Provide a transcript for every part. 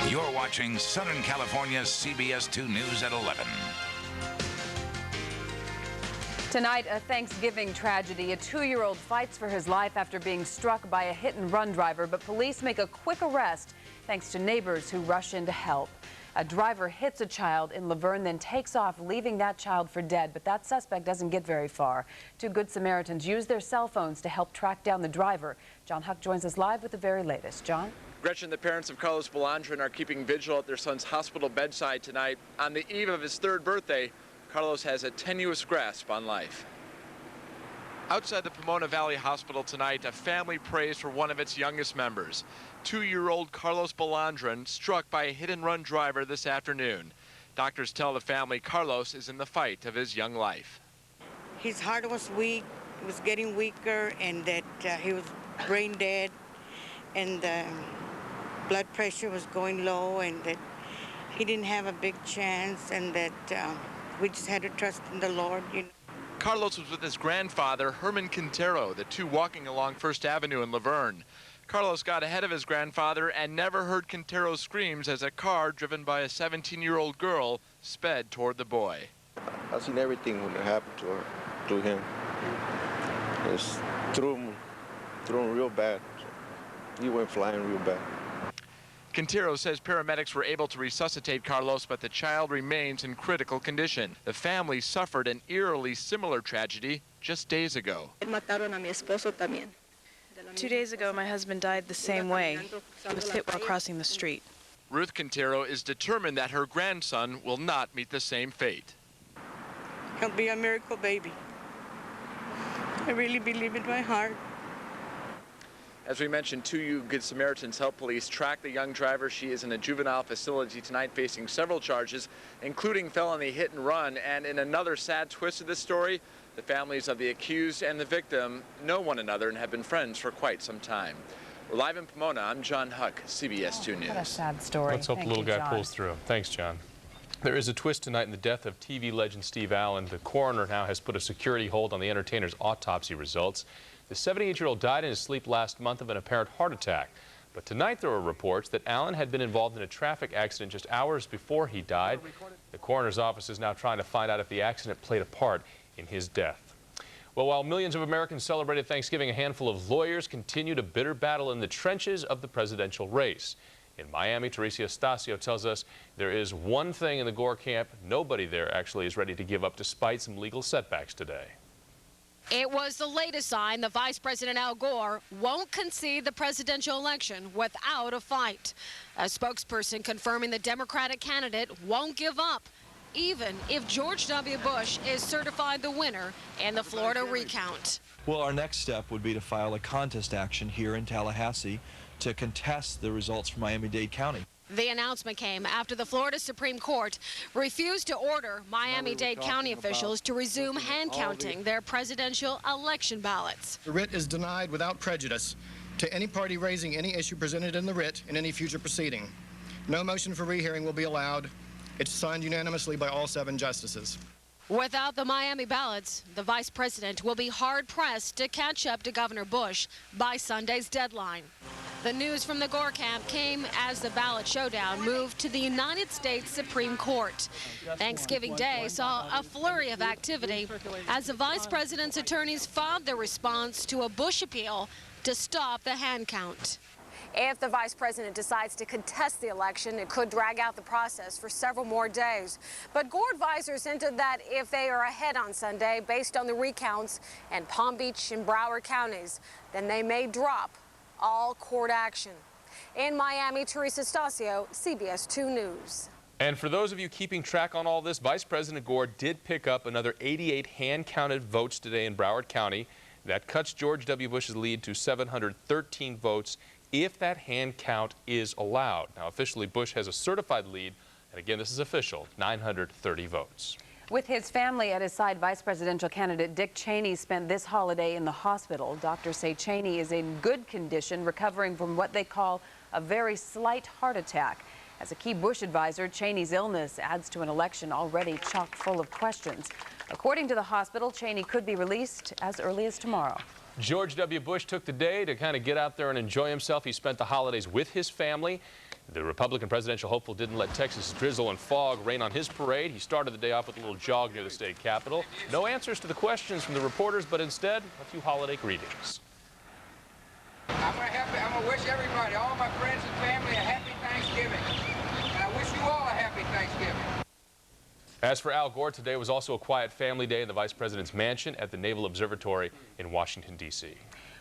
You're watching Southern California's CBS 2 News at 11. Tonight, a Thanksgiving tragedy. A 2-year-old fights for his life after being struck by a hit-and-run driver, but police make a quick arrest thanks to neighbors who rush in to help. A driver hits a child in Verne, then takes off, leaving that child for dead, but that suspect doesn't get very far. 2 Good Samaritans use their cell phones to help track down the driver. John Huck joins us live with the very latest. John? Gretchen, the parents of Carlos Belandron are keeping vigil at their son's hospital bedside tonight. On the eve of his 3rd birthday, Carlos has a tenuous grasp on life. Outside the Pomona Valley Hospital tonight, a family prays for one of its youngest members. 2-year-old Carlos Belandron struck by a hit-and-run driver this afternoon. Doctors tell the family Carlos is in the fight of his young life. His heart was weak, it was getting weaker, and that he was brain dead, and blood pressure was going low, and that he didn't have a big chance, and that we just had to trust in the Lord, you know. Carlos was with his grandfather, Herman Quintero, the two walking along First Avenue in Verne. Carlos got ahead of his grandfather and never heard Quintero's screams as a car driven by a 17-year-old girl sped toward the boy. I've seen everything when it happened to him. It's threw him real bad. He went flying real bad. Quintero says paramedics were able to resuscitate Carlos, but the child remains in critical condition. The family suffered an eerily similar tragedy just days ago. 2 days ago, my husband died the same way. He was hit while crossing the street. Ruth Quintero is determined that her grandson will not meet the same fate. He'll be a miracle baby. I really believe in my heart. As we mentioned, 2 Good Samaritans help police track the young driver. She is in a juvenile facility tonight facing several charges, including felony hit and run. And in another sad twist of this story, the families of the accused and the victim know one another and have been friends for quite some time. We're live in Pomona. I'm John Huck, CBS 2 News. What a sad story. Let's hope the little guy pulls through. Thanks, John. There is a twist tonight in the death of TV legend Steve Allen. The coroner now has put a security hold on the entertainer's autopsy results. The 78-year-old died in his sleep last month of an apparent heart attack. But tonight there were reports that Allen had been involved in a traffic accident just hours before he died. The coroner's office is now trying to find out if the accident played a part in his death. Well, while millions of Americans celebrated Thanksgiving, a handful of lawyers continued a bitter battle in the trenches of the presidential race. In Miami, Teresa Estacio tells us there is one thing in the Gore camp nobody there actually is ready to give up despite some legal setbacks today. It was the latest sign that Vice President Al Gore won't concede the presidential election without a fight. A spokesperson confirming the Democratic candidate won't give up, even if George W. Bush is certified the winner in the Florida recount. Well, our next step would be to file a contest action here in Tallahassee to contest the results from Miami-Dade County. The announcement came after the Florida Supreme Court refused to order Miami-Dade County officials to resume hand counting their presidential election ballots. The writ is denied without prejudice to any party raising any issue presented in the writ in any future proceeding. No motion for rehearing will be allowed. It's signed unanimously by all 7 justices. Without the Miami ballots, the vice president will be hard-pressed to catch up to Governor Bush by Sunday's deadline. The news from the Gore camp came as the ballot showdown moved to the United States Supreme Court. Thanksgiving Day saw a flurry of activity as the vice president's attorneys filed their response to a Bush appeal to stop the hand count. If the vice president decides to contest the election, it could drag out the process for several more days. But Gore advisors hinted that if they are ahead on Sunday based on the recounts in Palm Beach and Broward counties, then they may drop all court action. In Miami, Teresa Estacio, CBS 2 News. And for those of you keeping track on all this, Vice President Gore did pick up another 88 hand-counted votes today in Broward County. That cuts George W. Bush's lead to 713 votes if that hand count is allowed. Now, officially, Bush has a certified lead, and again, this is official, 930 votes. With his family at his side, Vice Presidential candidate Dick Cheney spent this holiday in the hospital. Doctors say Cheney is in good condition, recovering from what they call a very slight heart attack. As a key Bush advisor, Cheney's illness adds to an election already chock full of questions. According to the hospital, Cheney could be released as early as tomorrow. George W. Bush took the day to kind of get out there and enjoy himself. He spent the holidays with his family. The Republican presidential hopeful didn't let Texas drizzle and fog rain on his parade. He started the day off with a little jog near the state capitol. No answers to the questions from the reporters, but instead a few holiday greetings. I'm going to wish everybody, all my friends and family, a happy Thanksgiving. And I wish you all a happy Thanksgiving. As for Al Gore, today was also a quiet family day in the vice president's mansion at the Naval Observatory in Washington, D.C.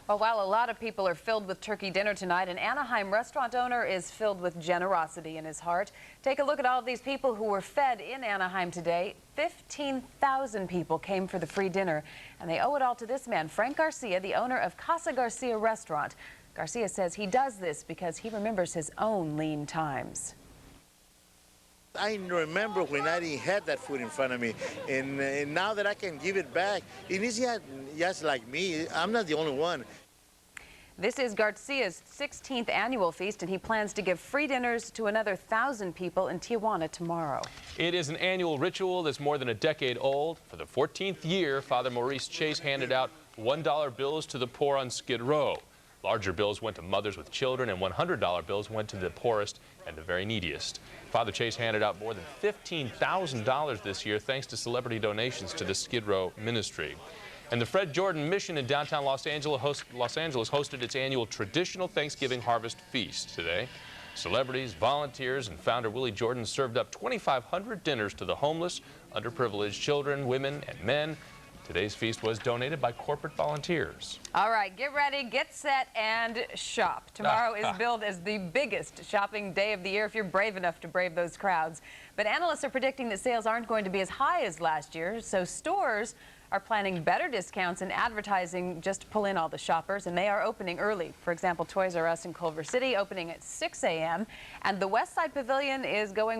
Well, while a lot of people are filled with turkey dinner tonight, an Anaheim restaurant owner is filled with generosity in his heart. Take a look at all of these people who were fed in Anaheim today. 15,000 people came for the free dinner, and they owe it all to this man, Frank Garcia, the owner of Casa Garcia Restaurant. Garcia says he does this because he remembers his own lean times. I remember when I didn't have that food in front of me, and now that I can give it back, it is just like me. I'm not the only one. This is Garcia's 16th annual feast, and he plans to give free dinners to another 1,000 people in Tijuana tomorrow. It is an annual ritual that's more than a decade old. For the 14th year, Father Maurice Chase handed out $1 bills to the poor on Skid Row. Larger bills went to mothers with children, and $100 bills went to the poorest and the very neediest. Father Chase handed out more than $15,000 this year thanks to celebrity donations to the Skid Row ministry. And the Fred Jordan Mission in downtown Los Angeles hosted its annual traditional Thanksgiving harvest feast today. Celebrities, volunteers, and founder Willie Jordan served up 2,500 dinners to the homeless, underprivileged children, women, and men. Today's feast was donated by corporate volunteers. All right, get ready, get set, and shop. Tomorrow is billed as the biggest shopping day of the year if you're brave enough to brave those crowds. But analysts are predicting that sales aren't going to be as high as last year, so stores are planning better discounts and advertising just to pull in all the shoppers, and they are opening early. For example, Toys R Us in Culver City opening at 6 a.m., and the West Side Pavilion is going